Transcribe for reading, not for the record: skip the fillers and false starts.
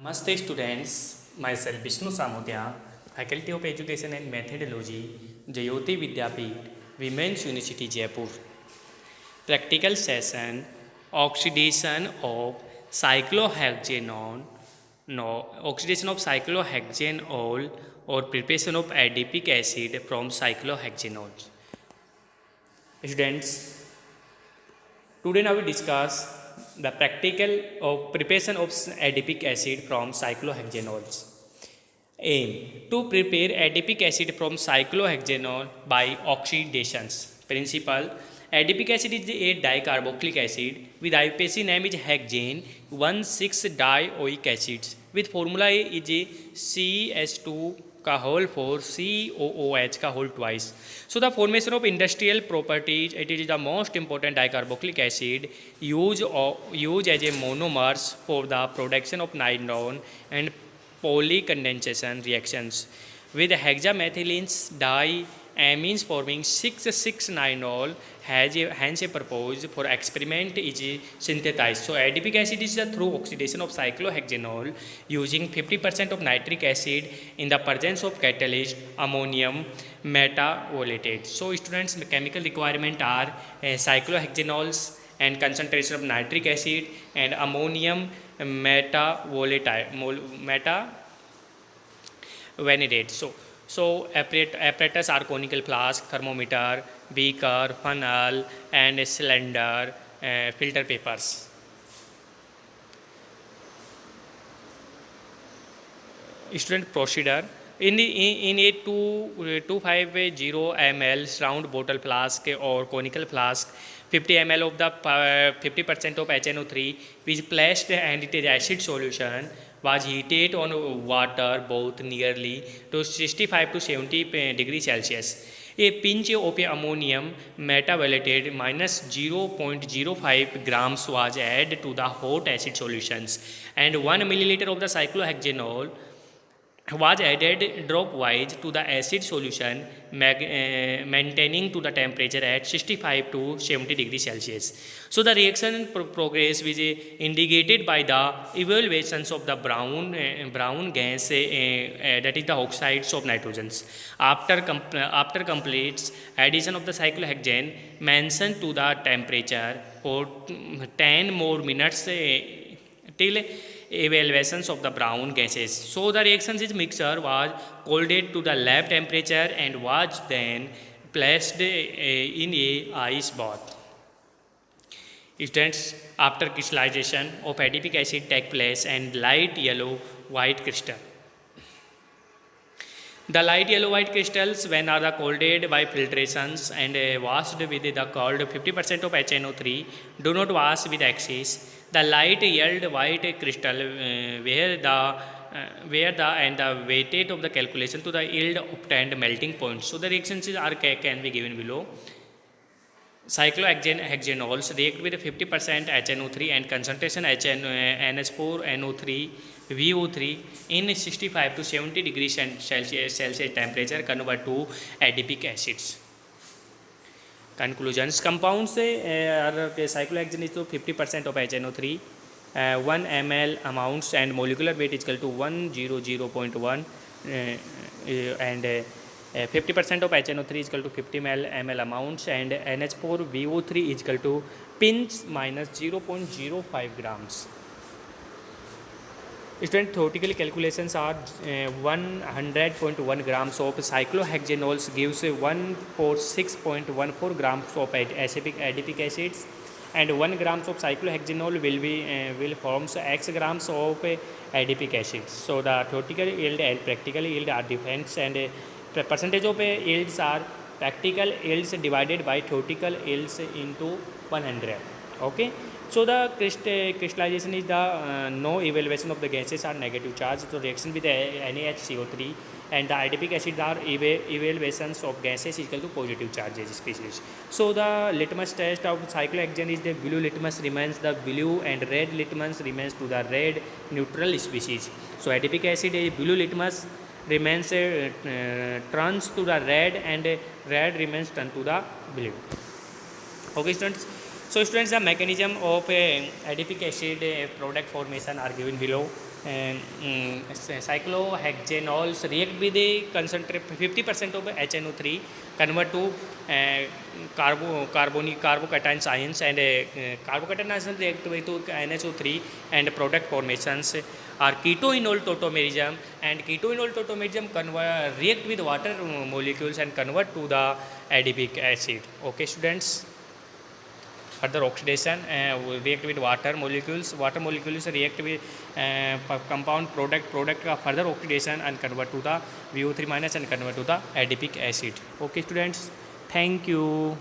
Namaste students, myself Vishnu Samodia, Faculty of Education and Methodology, Jayoti Vidyapeeth, Women's University Jaipur. Practical session, oxidation of cyclohexanol, oxidation of cyclohexanol or preparation of adipic acid from cyclohexanol. Students, today now we discuss the practical of preparation of adipic acid from cyclohexanols. Aim to prepare adipic acid from cyclohexanol by oxidations. Principle: adipic acid is a dicarboxylic acid with IUPAC name is hexane 1,6-dioic acids with formula A is a CH2 का whole 4 COOH का whole twice. So the formation of industrial properties, it is the most important dicarboxylic acid used as a monomers for the production of nylon and polycondensation reactions with hexamethylene diamines forming 6,6-nylol hence a purpose for experiment is synthesized. So adipic acid is through oxidation of cyclohexanol using 50% of nitric acid in the presence of catalyst ammonium metavolate. So students, chemical requirement are cyclohexanols and concentration of nitric acid and ammonium metavanadate. So apparatus are conical flask, thermometer, beaker, funnel and cylinder, filter papers. Student procedure: in a 250 ml round bottle flask or conical flask, 50 ml of the 50% of HNO3 is placed and it is acid solution was heated on water both nearly to 65 to 70 degrees Celsius. A pinch of ammonium metavolate minus 0.05 grams was added to the hot acid solutions and 1 milliliter of the cyclohexanol was added dropwise to the acid solution, maintaining to the temperature at 65 to 70 degrees Celsius. So the reaction progress was indicated by the evaluations of the brown gas, that is the oxides of nitrogens. After complete addition of the cyclohexane, mentioned to the temperature for 10 more minutes till evaluations of the brown gases. So the reactions is mixture was cooled to the lab temperature and was then placed in a ice bath. Students, after crystallization of adipic acid take place and light yellow white crystal. The light yellow white crystals, when are the cooled by filtrations and washed with the cold 50% of HNO3, do not wash with excess. The light yelled white crystal where the weighted of the calculation to the yield obtained melting point. So the reactions can be given below. Cyclohexanols react with 50% HNO3 and concentration NH4NO3 VO3 in 65 to 70 degrees Celsius temperature convert to adipic acids. Conclusions: compounds are cyclohexane is to 50% of HNO3, 1 ml amounts and molecular weight is equal to 100.1 and 50% of HNO3 is equal to 50 ml amounts and NH4 VO3 is equal to pinch minus 0.05 grams. Student, theoretical calculations are 100.1 grams of cyclohexanols gives 146.14 grams of adipic acids and 1 grams of cyclohexanol will forms x grams of adipic acids. So the theoretical yield and practical yield are different and percentage of yields are practical yields divided by theoretical yields into 100. Okay. So the crystallization is the no evaluation of the gases are negative charge. So reaction with NaHCO3 and the adipic acid are evaluations of gases equal to positive charges species. So the litmus test of cyclohexane is the blue litmus remains the blue and red litmus remains to the red neutral species. So adipic acid is blue litmus remains turns to the red and red remains turned to the blue. Okay students. So students, the mechanism of adipic acid product formation are given below. cyclohexanols react with a concentrate 50% of HNO3, convert to carbocation ions, and carbocation ions react with NHO3 and product formations are ketoenol tautomerism, and ketoenol tautomerism react with water molecules and convert to the adipic acid. Okay students, further oxidation will react with water molecules react with compound product का further oxidation and convert to the VO3 minus and convert to the adipic acid. Okay students, thank you.